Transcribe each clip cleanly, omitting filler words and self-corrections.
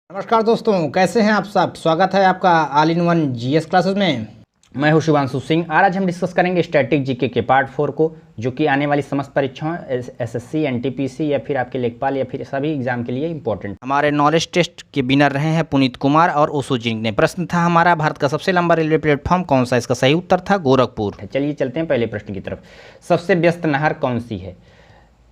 नमस्कार दोस्तों, कैसे हैं आप सब। स्वागत है आपका all in one GS classes में। मैं हूं शिवांशु सिंह। आज हम डिस्कस करेंगे स्टैटिक जीके के पार्ट 4 को, जो कि आने वाली समस्त परीक्षाओं एसएससी, एनटीपीसी या फिर आपके लेखपाल या फिर सभी एग्जाम के लिए इंपॉर्टेंट। हमारे नॉलेज टेस्ट के विनर रहे हैं पुनीत कुमार और ओशो जिंग ने। प्रश्न था हमारा, भारत का सबसे लंबा रेलवे प्लेटफॉर्म कौन सा। इसका सही उत्तर था गोरखपुर। चलिए चलते हैं पहले प्रश्न की तरफ। सबसे व्यस्त नहर कौन सी है।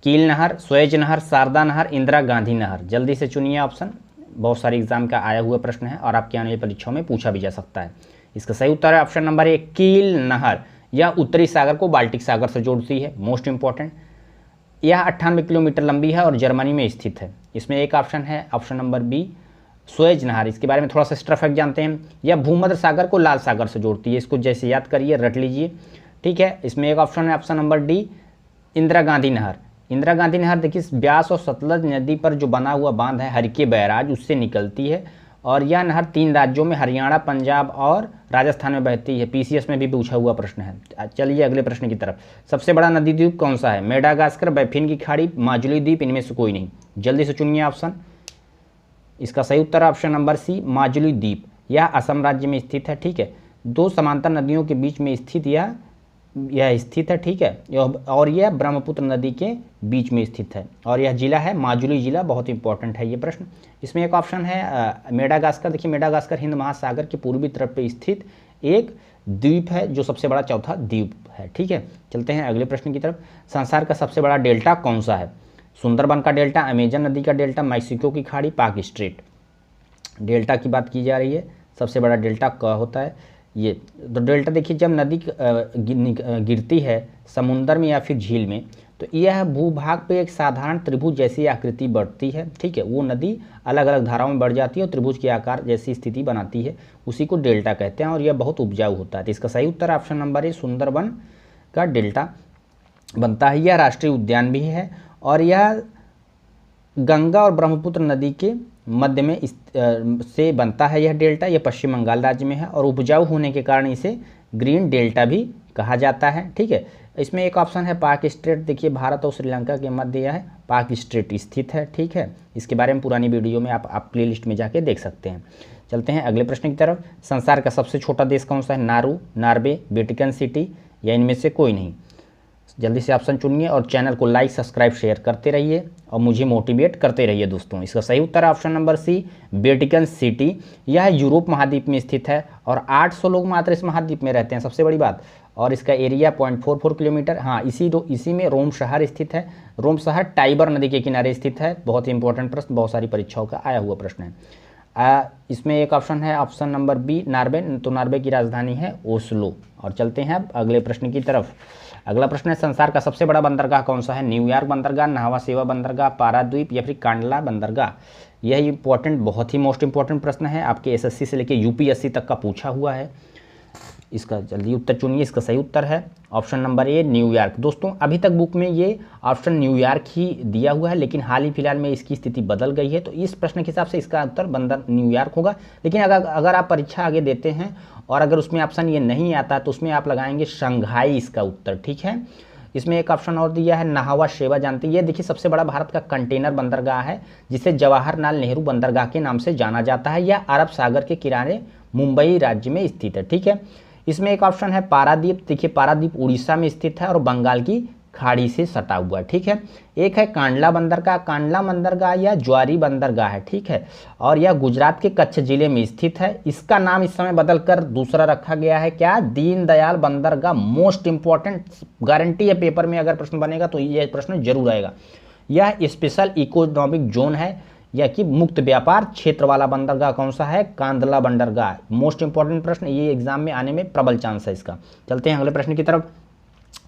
कील नहर, स्वेज नहर, शारदा नहर, इंदिरा गांधी नहर। जल्दी से चुनिए ऑप्शन। बहुत सारे एग्जाम का आया हुआ प्रश्न है और आपकी आने वाली परीक्षाओं में पूछा भी जा सकता है। इसका सही उत्तर है ऑप्शन नंबर 1 कील नहर। यह उत्तरी सागर को बाल्टिक सागर से जोड़ती है, मोस्ट इंपॉर्टेंट। यह 98 किलोमीटर लंबी है और जर्मनी में स्थित है। इसमें एक ऑप्शन है ऑप्शन नंबर बी स्वेज नहर। इसके बारे में थोड़ा सा एक्स्ट्रा फैक्ट जानते हैं। यह भूमध्य सागर को लाल सागर से जोड़ती है। इसको जैसे याद करिए, रट लीजिए, ठीक है। इसमें एक ऑप्शन है option number D Indira Gandhi नहर। इंदिरा गांधी नहर देखिए ब्यास और सतलज नदी पर जो बना हुआ बांध है हरिके बैराज, उससे निकलती है और यह नहर 3 राज्यों में हरियाणा, पंजाब और राजस्थान में बहती है। पीसीएस में भी पूछा हुआ प्रश्न है। चलिए अगले प्रश्न की तरफ। सबसे बड़ा नदी द्वीप कौन सा है। मेडागास्कर, बैफिन की खाड़ी, माजुली द्वीप, इनमें से कोई नहीं। जल्दी से चुनिए ऑप्शन। इसका सही उत्तर है ऑप्शन नंबर सी माजुली द्वीप। यह असम राज्य में स्थित है, ठीक है। 2 समांतर नदियों के बीच में स्थित यह स्थित है, ठीक है। और यह ब्रह्मपुत्र नदी के बीच में स्थित है और यह जिला है माजुली जिला। बहुत इंपॉर्टेंट है ये प्रश्न। इसमें एक ऑप्शन है मेडागास्कर। देखिए मेडागास्कर हिंद महासागर के पूर्वी तरफ पे स्थित एक द्वीप है जो सबसे बड़ा चौथा द्वीप है, ठीक है। चलते हैं अगले प्रश्न की तरफ। संसार का सबसे बड़ा डेल्टा कौन सा है। सुंदरबन का डेल्टा, अमेजन नदी का डेल्टा, मैक्सिको की खाड़ी, पाक स्ट्रेट। डेल्टा की बात की जा रही है। सबसे बड़ा डेल्टा क्या होता है ये। तो डेल्टा देखिए, जब नदी गिरती है समुंदर में या फिर झील में, तो यह भूभाग पे एक साधारण त्रिभुज जैसी आकृति बढ़ती है, ठीक है। वो नदी अलग अलग धाराओं में बढ़ जाती है और त्रिभुज के आकार जैसी स्थिति बनाती है, उसी को डेल्टा कहते हैं और यह बहुत उपजाऊ होता है। तो इसका सही उत्तर ऑप्शन नंबर ए सुंदरबन का डेल्टा बनता है। यह राष्ट्रीय उद्यान भी है और यह गंगा और ब्रह्मपुत्र नदी के मध्य में से बनता है। यह डेल्टा यह पश्चिम बंगाल राज्य में है और उपजाऊ होने के कारण इसे ग्रीन डेल्टा भी कहा जाता है, ठीक है। इसमें एक ऑप्शन है पाक स्ट्रेट। देखिए भारत और श्रीलंका के मध्य यह पाक स्ट्रेट स्थित है, ठीक है। इसके बारे में पुरानी वीडियो में आप प्लेलिस्ट में जाके देख सकते हैं। चलते हैं अगले प्रश्न की तरफ। संसार का सबसे छोटा देश कौन सा है। नारू, नॉर्वे, वेटिकन सिटी या इनमें से कोई नहीं। जल्दी से ऑप्शन चुनिए और चैनल को लाइक, सब्सक्राइब, शेयर करते रहिए और मुझे मोटिवेट करते रहिए दोस्तों। इसका सही उत्तर है option number C Vatican city. यह यूरोप महाद्वीप में स्थित है और 800 लोग मात्र इस महाद्वीप में रहते हैं, सबसे बड़ी बात। और इसका एरिया 0.44 किलोमीटर। हाँ, इसी में रोम शहर स्थित है। रोम शहर टाइबर नदी के किनारे स्थित है। बहुत ही इंपॉर्टेंट प्रश्न, बहुत सारी परीक्षाओं का आया हुआ प्रश्न है। इसमें एक ऑप्शन है ऑप्शन नंबर बी नार्वे। तो नार्वे की राजधानी है ओस्लो। और चलते हैं अब अगले प्रश्न की तरफ। अगला प्रश्न है संसार का सबसे बड़ा बंदरगाह कौन सा है। न्यूयॉर्क बंदरगाह, नाहवा सेवा बंदरगाह, पाराद्वीप या फिर कांडला बंदरगाह। यह इंपॉर्टेंट, बहुत ही मोस्ट इंपॉर्टेंट प्रश्न है। आपके एसएससी से लेकर यूपीएससी तक का पूछा हुआ है। इसका जल्दी उत्तर चुनिए। इसका सही उत्तर है ऑप्शन नंबर ए न्यूयॉर्क। दोस्तों अभी तक बुक में ये ऑप्शन न्यूयॉर्क ही दिया हुआ है, लेकिन हाल ही फिलहाल में इसकी स्थिति बदल गई है। तो इस प्रश्न के हिसाब से इसका उत्तर न्यूयॉर्क होगा। लेकिन अगर आप परीक्षा आगे देते हैं और अगर उसमें ऑप्शन ये नहीं आता तो उसमें आप लगाएंगे शंघाई इसका उत्तर, ठीक है। इसमें एक ऑप्शन और दिया है नाहवा शेवा। जानते हैं ये देखिए सबसे बड़ा भारत का कंटेनर बंदरगाह है जिसे जवाहरलाल नेहरू बंदरगाह के नाम से जाना जाता है। यह अरब सागर के किनारे मुंबई राज्य में स्थित है, ठीक है। इसमें एक ऑप्शन है पारादीप। देखिए पारादीप उड़ीसा में स्थित है और बंगाल की खाड़ी से सटा हुआ है, ठीक है। एक है कांडला बंदरगाह। कांडला बंदरगाह या ज्वारी बंदरगाह है, ठीक है। और यह गुजरात के कच्छ जिले में स्थित है। इसका नाम इस समय बदलकर दूसरा रखा गया है, क्या, दीनदयाल बंदरगाह। मोस्ट इंपॉर्टेंट, गारंटी है पेपर में अगर प्रश्न बनेगा तो यह प्रश्न जरूर आएगा। यह स्पेशल इकोनॉमिक जोन है या कि मुक्त व्यापार क्षेत्र वाला बंदरगाह कौन सा है। कांडला बंदरगाह। मोस्ट इंपॉर्टेंट प्रश्न, ये एग्जाम में आने में प्रबल चांस है इसका। चलते हैं अगले प्रश्न की तरफ।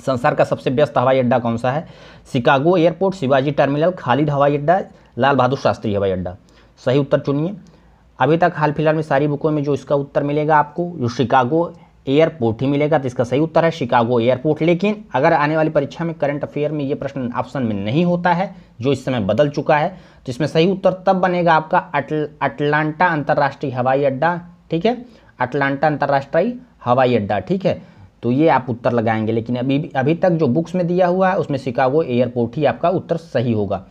संसार का सबसे व्यस्त हवाई अड्डा कौन सा है। Chicago airport, Shivaji terminal, Khalid हवाई अड्डा, लाल बहादुर शास्त्री हवाई अड्डा। सही उत्तर चुनिए। अभी तक हाल फिलहाल में सारी बुकों में जो इसका उत्तर मिलेगा आपको जो शिकागो एयरपोर्ट ही मिलेगा। तो इसका सही उत्तर है शिकागो एयरपोर्ट। लेकिन अगर आने वाली परीक्षा में करंट अफेयर में ये प्रश्न ऑप्शन में नहीं होता है, जो इस समय बदल चुका है, तो इसमें सही उत्तर तब बनेगा आपका अटलांटा अंतर्राष्ट्रीय हवाई अड्डा, ठीक है। अटलांटा अंतर्राष्ट्रीय हवाई अड्डा, ठीक है। तो ये आप उत्तर लगाएंगे। लेकिन अभी तक जो बुक्स में दिया हुआ है उसमें शिकागो एयरपोर्ट ही आपका उत्तर सही होगा।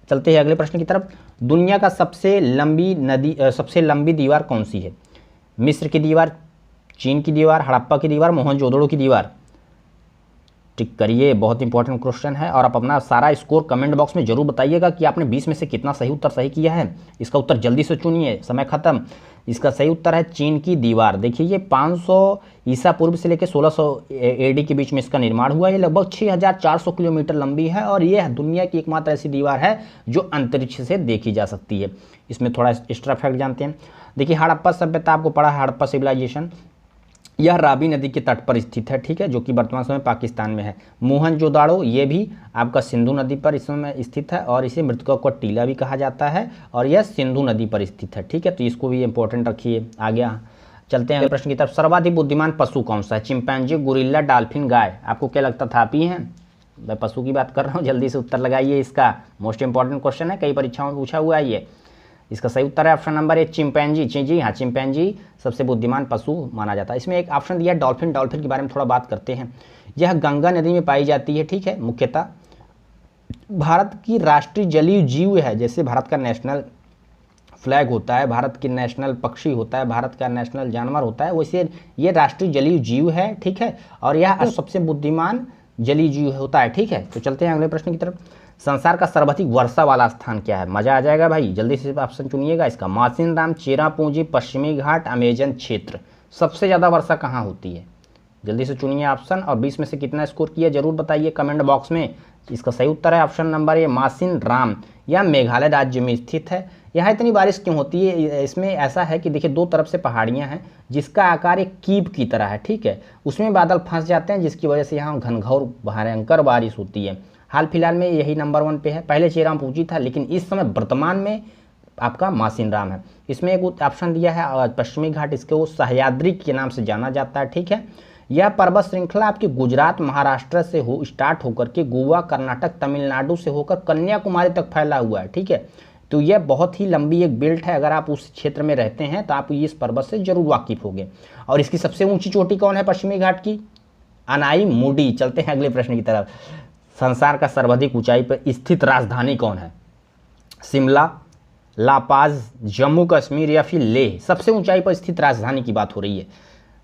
चलते हैं अगले प्रश्न की तरफ। दुनिया का सबसे लंबी दीवार कौन सी है? मिस्र की दीवार, चीन की दीवार, हड़प्पा की दीवार, मोहनजोदड़ो की दीवार? टिक करिए, बहुत इंपॉर्टेंट क्वेश्चन है। और आप अपना सारा स्कोर कमेंट बॉक्स में जरूर बताइएगा कि आपने 20 में से कितना सही उत्तर सही किया है। इसका उत्तर जल्दी से चुनिए, समय खत्म। इसका सही उत्तर है चीन की दीवार। देखिए ये 500 ईसा पूर्व से लेकर 1600 AD के बीच में इसका निर्माण हुआ है। ये लगभग 6400 किलोमीटर लंबी है और ये दुनिया की एकमात्र ऐसी दीवार है जो अंतरिक्ष से देखी जा सकती है। इसमें थोड़ा एक्स्ट्रा फैक्ट जानते हैं। देखिए हड़प्पा सभ्यता आपको पढ़ा है, हड़प्पा सिविलाइजेशन, यह रावी नदी के तट पर स्थित है, ठीक है, जो कि वर्तमान समय पाकिस्तान में है। मोहनजोदाड़ो ये भी आपका सिंधु नदी पर इस समय स्थित है और इसे मृतकों का टीला भी कहा जाता है और यह सिंधु नदी पर स्थित है, ठीक है, तो इसको भी इंपॉर्टेंट रखिए। आगे चलते हैं अगले प्रश्न की तरफ। सर्वाधिक बुद्धिमान पशु कौन सा है? चिंपैंजी, गोरिल्ला, डॉल्फिन, गाय? आपको क्या लगता था आप ही हैं? मैं पशु की बात कर रहा हूँ, जल्दी से उत्तर लगाइए। इसका मोस्ट इंपॉर्टेंट क्वेश्चन है, कई परीक्षाओं में पूछा हुआ है ये। इसका सही उत्तर है ऑप्शन नंबर ए, चिंपैंजी। जी हाँ, चिंपैंजी सबसे बुद्धिमान पशु माना जाता है। इसमें एक ऑप्शन दिया है डॉल्फिन। डॉल्फिन के बारे में थोड़ा बात करते हैं। यह गंगा नदी में पाई जाती है, ठीक है, मुख्यतः भारत की राष्ट्रीय जलीय जीव है। जैसे भारत का नेशनल फ्लैग होता है, भारत की नेशनल पक्षी होता है, भारत का नेशनल जानवर होता है, वैसे ये राष्ट्रीय जलीय जीव है, ठीक है, और यह सबसे बुद्धिमान जलीय जीव होता है, ठीक है। तो चलते हैं अगले प्रश्न की तरफ। संसार का सर्वाधिक वर्षा वाला स्थान क्या है? मजा आ जाएगा भाई, जल्दी से ऑप्शन चुनिएगा इसका। मासिनराम, चेरापूंजी, पश्चिमी घाट, अमेजन क्षेत्र? सबसे ज़्यादा वर्षा कहाँ होती है? जल्दी से चुनिए ऑप्शन और 20 में से कितना स्कोर किया जरूर बताइए कमेंट बॉक्स में। इसका सही उत्तर है ऑप्शन नंबर ए, मासिनराम। यह मेघालय राज्य में स्थित है। यहाँ इतनी बारिश क्यों होती है? इसमें ऐसा है कि देखिए दो तरफ से पहाड़ियाँ हैं जिसका आकार एक कीप की तरह है, ठीक है, उसमें बादल फंस जाते हैं जिसकी वजह से यहाँ घनघोर भयंकर बारिश होती है। हाल फिलहाल में यही नंबर 1 पे है। पहले चेरापूंजी था लेकिन इस समय वर्तमान में आपका मासिनराम है। इसमें एक ऑप्शन दिया है पश्चिमी घाट, इसको सह्याद्री के नाम से जाना जाता है, ठीक है। यह पर्वत श्रृंखला आपके गुजरात, महाराष्ट्र से स्टार्ट होकर के गोवा, कर्नाटक, तमिलनाडु से होकर कन्याकुमारी तक फैला हुआ है, ठीक है। तो यह बहुत ही लंबी एक बेल्ट है। अगर आप उस क्षेत्र में रहते हैं तो आप इस पर्वत से जरूर वाकिफ होंगे। और इसकी सबसे ऊंची चोटी कौन है पश्चिमी घाट की? अनाई मुडी। चलते हैं अगले प्रश्न की तरफ। संसार का सर्वाधिक ऊंचाई पर स्थित राजधानी कौन है? शिमला, लापाज, जम्मू कश्मीर या फिर लेह? सबसे ऊंचाई पर स्थित राजधानी की बात हो रही है।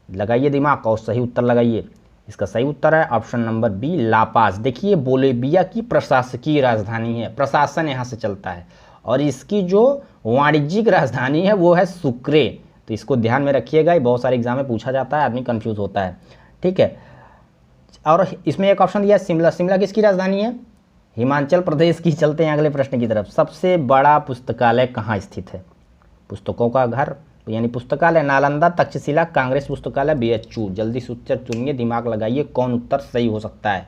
लगाइए दिमाग और सही उत्तर लगाइए। इसका सही उत्तर है ऑप्शन नंबर बी, लापाज। देखिए बोलिविया की प्रशासकीय राजधानी है, प्रशासन यहाँ से चलता है। और इसकी जो वाणिज्यिक राजधानी है वो है सुक्रे। तो इसको ध्यान में रखिएगा, ये बहुत सारे एग्जाम में पूछा जाता है, आदमी कंफ्यूज होता है, ठीक है। और इसमें एक ऑप्शन दिया है शिमला। शिमला किसकी राजधानी है? हिमाचल प्रदेश की। चलते हैं अगले प्रश्न की तरफ। सबसे बड़ा पुस्तकालय कहाँ स्थित है? पुस्तकों का घर यानी पुस्तकालय, नालंदा, तक्षशिला, कांग्रेस पुस्तकालय, BHU? जल्दी से उत्तर चुनिए, दिमाग लगाइए, कौन उत्तर सही हो सकता है?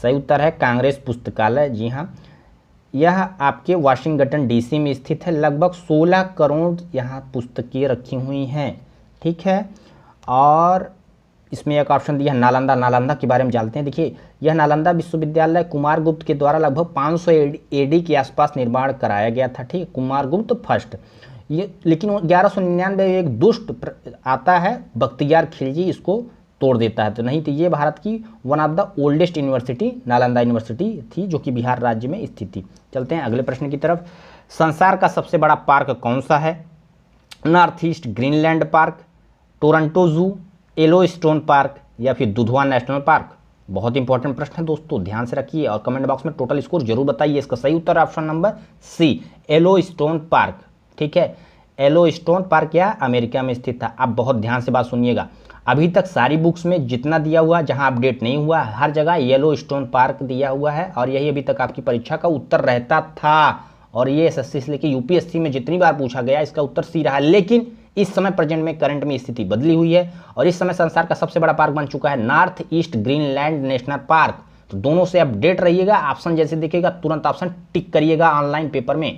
सही उत्तर है कांग्रेस पुस्तकालय। जी हाँ, यह आपके वाशिंगटन DC में स्थित है। लगभग 16 करोड़ यहाँ पुस्तकें रखी हुई हैं, ठीक है। और इसमें एक ऑप्शन दिया है नालंदा। नालंदा के बारे में जानते हैं। देखिए यह नालंदा विश्वविद्यालय कुमारगुप्त के द्वारा लगभग 500 AD के आसपास निर्माण कराया गया था, ठीक है, कुमारगुप्त फर्स्ट। ये लेकिन 1199 में एक दुष्ट आता है बख्तियार खिलजी, इसको तोड़ देता है। तो नहीं तो ये भारत की one of the oldest university Nalanda university थी जो कि बिहार राज्य में स्थित थी। चलते हैं अगले प्रश्न की तरफ। संसार का सबसे बड़ा पार्क कौन सा है? North east Greenland park, Toronto zoo, Yellowstone park या फिर दुधवा नेशनल पार्क? बहुत इंपॉर्टेंट प्रश्न है दोस्तों, ध्यान से रखिए और कमेंट बॉक्स में टोटल स्कोर जरूर बताइए। इसका सही उत्तर option number C, Yellowstone park, ठीक है। येलोस्टोन पार्क या अमेरिका में स्थित था। आप बहुत ध्यान से बात सुनिएगा, अभी तक सारी बुक्स में जितना दिया हुआ, जहां अपडेट नहीं हुआ, हर जगह येलोस्टोन पार्क दिया हुआ है और यही अभी तक आपकी परीक्षा का उत्तर रहता था। और ये SSC से लेकर UPSC में जितनी बार पूछा गया इसका उत्तर सी रहा है। लेकिन इस समय प्रेजेंट में करंट में स्थिति बदली हुई है और इस समय संसार का सबसे बड़ा पार्क बन चुका है north east Greenland national park. तो दोनों से अपडेट रहिएगा, ऑप्शन जैसे दिखेगा तुरंत ऑप्शन टिक करिएगा ऑनलाइन पेपर में।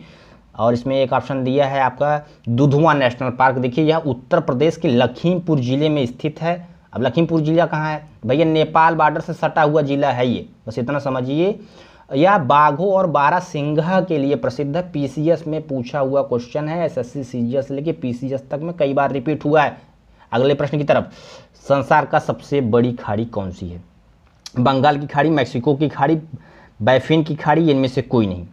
और इसमें एक ऑप्शन दिया है आपका दुधवा नेशनल पार्क। देखिए यह उत्तर प्रदेश के लखीमपुर जिले में स्थित है। अब लखीमपुर जिला कहाँ है भैया? नेपाल बॉर्डर से सटा हुआ जिला है ये, बस इतना समझिए। यह बाघों और बारहसिंघा के लिए प्रसिद्ध है। PCS में पूछा हुआ क्वेश्चन है, SSC CGS लेके PCS तक में कई बार रिपीट हुआ है। अगले प्रश्न की तरफ। संसार का सबसे बड़ी खाड़ी कौन सी है? बंगाल की खाड़ी, मैक्सिको की खाड़ी, बैफिन की खाड़ी, इनमें से कोई नहीं।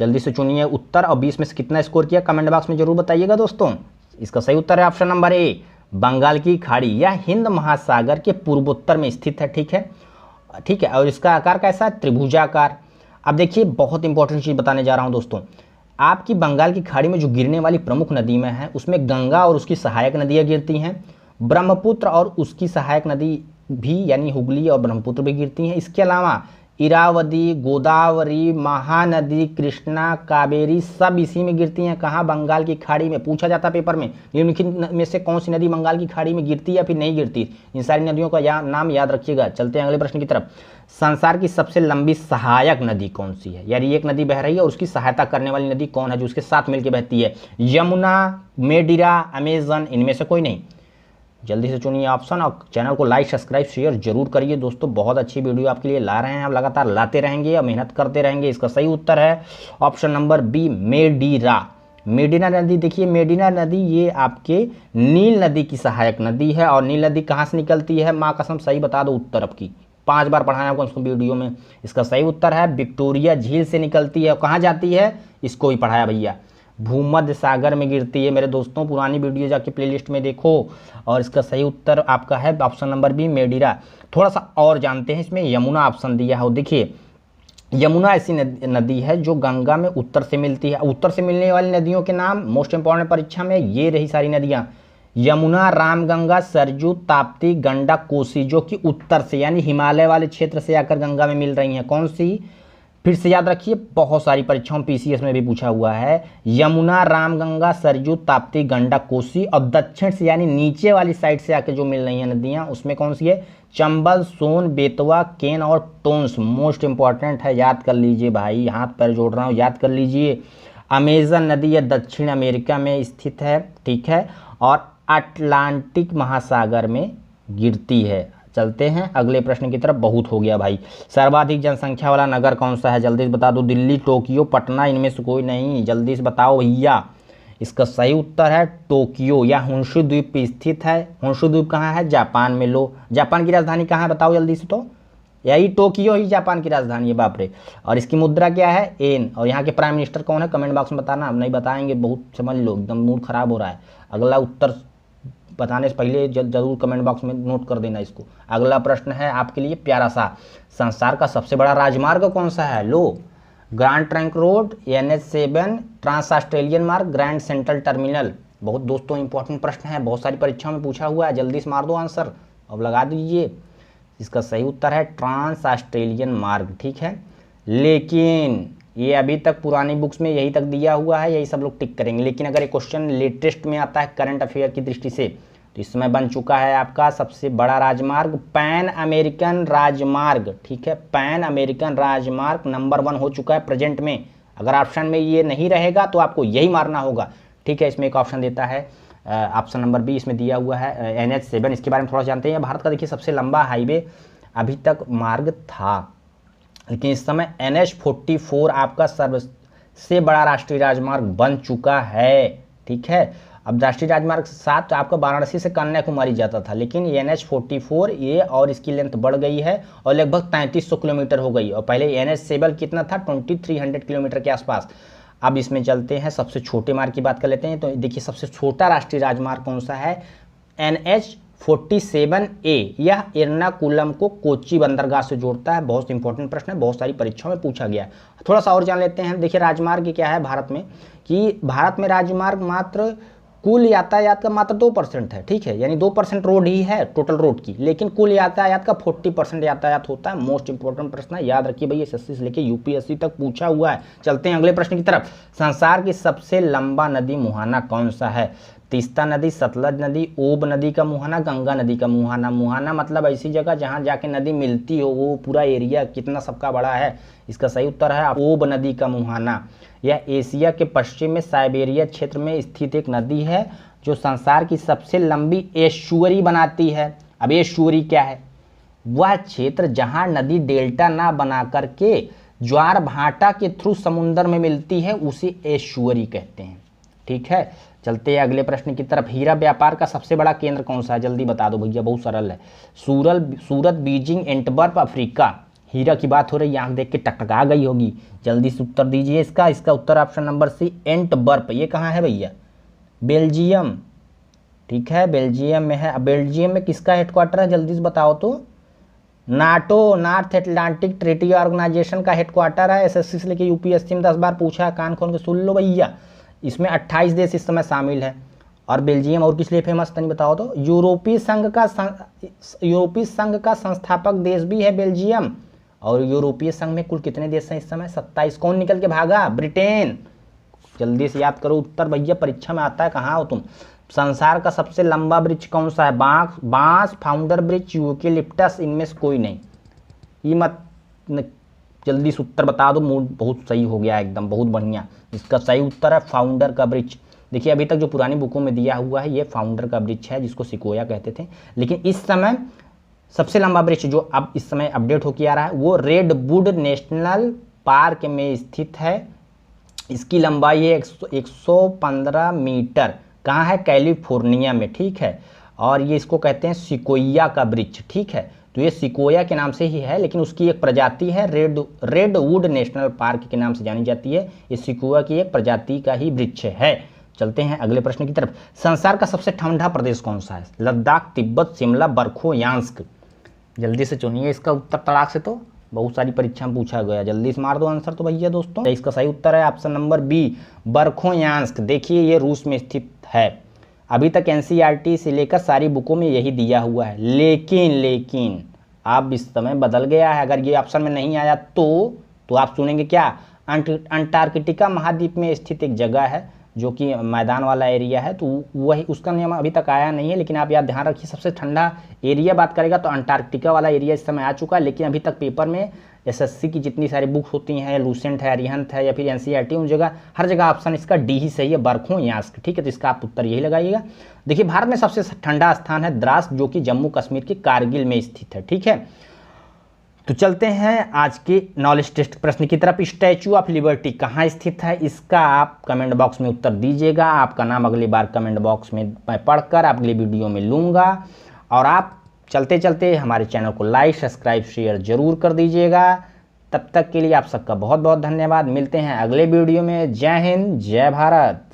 जल्दी से चुनिए उत्तर और 20 में से कितना स्कोर किया कमेंट बॉक्स में जरूर बताइएगा दोस्तों। इसका सही उत्तर है ऑप्शन नंबर ए, बंगाल की खाड़ी। यह हिंद महासागर के पूर्वोत्तर में स्थित है। ठीक है, और इसका आकार कैसा है? त्रिभुजाकार। अब देखिए बहुत इंपॉर्टेंट चीज़ बताने जा रहा हूँ दोस्तों। आपकी बंगाल की खाड़ी में जो गिरने वाली प्रमुख नदी में है उसमें गंगा और उसकी सहायक नदियाँ गिरती हैं, ब्रह्मपुत्र और उसकी सहायक नदी भी यानी हुगली और ब्रह्मपुत्र भी गिरती हैं। इसके अलावा इरावदी, गोदावरी, महानदी, कृष्णा, कावेरी सब इसी में गिरती हैं। कहाँ? बंगाल की खाड़ी में। पूछा जाता पेपर में निम्नलिखित में से कौन सी नदी बंगाल की खाड़ी में गिरती है या फिर नहीं गिरती। इन सारी नदियों का नाम याद रखिएगा। चलते हैं अगले प्रश्न की तरफ। संसार की सबसे लंबी सहायक नदी कौन सी है? यानी एक नदी बह रही है और उसकी सहायता करने वाली नदी कौन है जो उसके साथ मिलकर बहती है? यमुना, मेडिरा, अमेजन, इनमें से कोई नहीं। जल्दी से चुनिए ऑप्शन और चैनल को लाइक, सब्सक्राइब, शेयर जरूर करिए दोस्तों। बहुत अच्छी वीडियो आपके लिए ला रहे हैं, हम लगातार लाते रहेंगे और मेहनत करते रहेंगे। इसका सही उत्तर है ऑप्शन नंबर बी, मेडिरा। मेडिना नदी, देखिए मेडिना नदी ये आपके नील नदी की सहायक नदी है। और नील नदी कहाँ से निकलती है? माँ कसम सही बता दो उत्तर आपकी, 5 बार पढ़ाया आपको उसको वीडियो में। इसका सही उत्तर है विक्टोरिया झील से निकलती है। और कहाँ जाती है? इसको भी पढ़ाया भैया, भूमध्य सागर में गिरती है मेरे दोस्तों। पुरानी वीडियो जाके प्लेलिस्ट में देखो। और इसका सही उत्तर आपका है ऑप्शन नंबर बी, मेडिरा। थोड़ा सा और जानते हैं, इसमें यमुना ऑप्शन दिया है। और देखिए यमुना ऐसी नदी है जो गंगा में उत्तर से मिलती है। उत्तर से मिलने वाली नदियों के नाम मोस्ट इंपॉर्टेंट परीक्षा में ये रही सारी नदियाँ, यमुना, रामगंगा, सरजू, ताप्ती, गंडक, कोसी, जो कि उत्तर से यानी हिमालय वाले क्षेत्र से आकर गंगा में मिल रही हैं। कौन सी? फिर से याद रखिए, बहुत सारी परीक्षाओं पीसीएस में भी पूछा हुआ है। यमुना, रामगंगा, सरजू, ताप्ती, गंडक, कोसी। और दक्षिण से यानी नीचे वाली साइड से आके जो मिल रही हैं नदियाँ उसमें कौन सी है? चंबल, सोन, बेतवा, केन और टोंस। मोस्ट इंपॉर्टेंट है, याद कर लीजिए भाई, हाथ पैर जोड़ रहा हूँ, याद कर लीजिए। अमेजन नदी यह दक्षिण अमेरिका में स्थित है। ठीक है, और अटलांटिक महासागर में गिरती है। चलते हैं अगले प्रश्न की तरफ। बहुत हो गया भाई। सर्वाधिक जनसंख्या वाला नगर कौन सा है? जल्दी से बता दो। दिल्ली, टोक्यो, पटना, इनमें से कोई नहीं। जल्दी से बताओ भैया। इसका सही उत्तर है टोक्यो। यह होंशु द्वीप पे स्थित है। होंशु द्वीप कहाँ है? जापान में। लो, जापान की राजधानी कहाँ है बताओ जल्दी से। तो यही टोक्यो ही जापान की राजधानी है। बाप रे। और इसकी मुद्रा क्या है? एन। और यहाँ के प्राइम मिनिस्टर कौन है? कमेंट बॉक्स में बताना, नहीं बताएंगे बहुत समझ लो, एकदम मूड खराब हो रहा है। अगला उत्तर बताने से पहले जरूर कमेंट बॉक्स में नोट कर देना इसको। अगला प्रश्न है आपके लिए प्यारा सा, संसार का सबसे बड़ा राजमार्ग कौन सा है? लो, grand trunk road, NH7, trans Australian मार्ग, ग्रैंड सेंट्रल टर्मिनल। बहुत दोस्तों इंपॉर्टेंट प्रश्न है, बहुत सारी परीक्षाओं में पूछा हुआ है। जल्दी से मार दो आंसर, अब लगा दीजिए। इसका सही उत्तर है ट्रांस ऑस्ट्रेलियन मार्ग। ठीक है, लेकिन ये अभी तक पुरानी बुक्स में यही तक दिया हुआ है, यही सब लोग टिक करेंगे। लेकिन अगर ये क्वेश्चन लेटेस्ट में आता है करंट अफेयर की दृष्टि से, तो इस समय बन चुका है आपका सबसे बड़ा राजमार्ग पैन अमेरिकन राजमार्ग। ठीक है, पैन अमेरिकन राजमार्ग नंबर 1 हो चुका है प्रेजेंट में। अगर ऑप्शन में ये नहीं रहेगा तो आपको यही मारना होगा। ठीक है, इसमें एक ऑप्शन देता है ऑप्शन नंबर बी, इसमें दिया हुआ है NH7। इसके बारे में थोड़ा जानते हैं। भारत का देखिए सबसे लंबा हाईवे अभी तक मार्ग था, लेकिन इस समय NH44 आपका सबसे बड़ा राष्ट्रीय राजमार्ग बन चुका है। ठीक है, अब राष्ट्रीय राजमार्ग 7 आपका वाराणसी से कन्याकुमारी जाता था, लेकिन NH44 ये और इसकी लेंथ बढ़ गई है और लगभग 3300 किलोमीटर हो गई। और पहले NH7 कितना था? 2300 किलोमीटर के आसपास। अब इसमें चलते हैं, सबसे छोटे मार्ग की बात कर लेते हैं। तो देखिए सबसे छोटा राष्ट्रीय राजमार्ग कौन सा है? NH47A। यह एर्नाकुलम को कोच्चि बंदरगाह से जोड़ता है। बहुत इंपॉर्टेंट प्रश्न है, बहुत सारी परीक्षाओं में पूछा गया है। थोड़ा सा और जान लेते हैं। देखिए राजमार्ग क्या है भारत में, कि भारत में राजमार्ग मात्र कुल यातायात का मात्र 2% है। ठीक है, यानी 2% रोड ही है टोटल रोड की, लेकिन कुल यातायात का 40% यातायात होता है। मोस्ट इंपॉर्टेंट प्रश्न है, याद रखिए भैया, SSC से लेके UPSC तक पूछा हुआ है। चलते हैं अगले प्रश्न की तरफ। संसार की सबसे लंबा नदी मुहाना कौन सा है? तीस्ता नदी, सतलज नदी, ओब नदी का मुहाना, गंगा नदी का मुहाना। मुहाना मतलब ऐसी जगह जहाँ जाके नदी मिलती हो, वो पूरा एरिया कितना सबका बड़ा है। इसका सही उत्तर है ओब नदी का मुहाना। यह एशिया के पश्चिम में साइबेरिया क्षेत्र में स्थित एक नदी है जो संसार की सबसे लंबी एस्चुअरी बनाती है। अब एस्चुअरी क्या है? वह क्षेत्र जहाँ नदी डेल्टा ना बना करके ज्वार भाटा के थ्रू समुद्र में मिलती है, उसे एस्चुअरी कहते हैं। ठीक है, चलते हैं अगले प्रश्न की तरफ। हीरा व्यापार का सबसे बड़ा केंद्र कौन सा है? जल्दी बता दो भैया, बहुत सरल है। सूरत, बीजिंग, एंटवर्प, अफ्रीका। हीरा की बात हो रही है, आंख देख के टकटका गई होगी। जल्दी से उत्तर दीजिए इसका उत्तर ऑप्शन नंबर सी एंटवर्प। ये कहाँ है भैया? बेल्जियम। ठीक है, बेल्जियम में है। अब बेल्जियम में किसका हेडक्वार्टर है, जल्दी से बताओ तो? NATO, North Atlantic Treaty Organization का हेडक्वार्टर है। एसएससी से लेकर यूपीएससी में 10 बार पूछा है, कान खोल के सुन लो भैया। इसमें 28 देश इस समय शामिल है। और बेल्जियम और किस लिए फेमस था नहीं बताओ तो? यूरोपीय संघ का संस्थापक देश भी है बेल्जियम। और यूरोपीय संघ में कुल कितने देश हैं इस समय? 27। कौन निकल के भागा? ब्रिटेन। जल्दी से याद करो उत्तर भैया, परीक्षा में आता है। कहाँ हो तुम? संसार का सबसे लंबा वृक्ष कौन सा है? बांस, फाउंडर वृक्ष, यूकेलिप्टस, इनमें से कोई नहीं। ये मत जल्दी से उत्तर बता दो। मूड बहुत सही हो गया एकदम, बहुत बढ़िया। इसका सही उत्तर है फाउंडर का वृक्ष। देखिए अभी तक जो पुरानी बुकों में दिया हुआ है ये फाउंडर का वृक्ष है, जिसको सिकोया कहते थे। लेकिन इस समय सबसे लंबा वृक्ष जो अब इस समय अपडेट होकर आ रहा है वो रेडवुड नेशनल पार्क में स्थित है। इसकी लंबाई है 115 मीटर। कहाँ है? कैलिफोर्निया में। ठीक है, और ये इसको कहते हैं सिकोया का वृक्ष। ठीक है, तो ये सिकोया के नाम से ही है, लेकिन उसकी एक प्रजाति है रेडवुड नेशनल पार्क के नाम से जानी जाती है। ये सिकोया की एक प्रजाति का ही वृक्ष है। चलते हैं अगले प्रश्न की तरफ। संसार का सबसे ठंडा प्रदेश कौन सा है? लद्दाख, तिब्बत, शिमला, बरखो, यांस्क। जल्दी से चुनिए इसका उत्तर तड़ाक से, तो बहुत सारी परीक्षा में पूछा गया। जल्दी से मार दो आंसर तो भैया दोस्तों। इसका सही उत्तर है ऑप्शन नंबर बी बरखोयांस्क। देखिए ये रूस में स्थित है। अभी तक एनसीईआरटी से लेकर सारी बुकों में यही दिया हुआ है, लेकिन अब इस समय बदल गया है। अगर ये ऑप्शन में नहीं आया तो आप सुनेंगे क्या? अंटार्कटिका महाद्वीप में स्थित एक जगह है जो कि मैदान वाला एरिया है, तो वही उसका नियम अभी तक आया नहीं है। लेकिन आप याद ध्यान रखिए, सबसे ठंडा एरिया बात करेगा तो अंटार्कटिका वाला एरिया इस समय आ चुका है। लेकिन अभी तक पेपर में एसएससी की जितनी सारी बुक्स होती हैं, लूसेंट है, अरिहंत है या फिर एनसीईआरटी, उन जगह हर जगह ऑप्शन इसका डी ही सही है, बरखोयांस्क। ठीक है, तो इसका आप उत्तर यही लगाइएगा। देखिए भारत में सबसे ठंडा स्थान है द्रास, जो कि जम्मू कश्मीर के कारगिल में स्थित है। ठीक है, तो चलते हैं आज के नॉलेज टेस्ट प्रश्न की तरफ। स्टैचू ऑफ लिबर्टी कहाँ स्थित है? इसका आप कमेंट बॉक्स में उत्तर दीजिएगा। आपका नाम अगली बार कमेंट बॉक्स में मैं पढ़कर अगली वीडियो में लूँगा। और आप चलते चलते हमारे चैनल को लाइक, सब्सक्राइब, शेयर जरूर कर दीजिएगा। तब तक के लिए आप सबका बहुत बहुत धन्यवाद। मिलते हैं अगले वीडियो में। जय हिंद, जय भारत।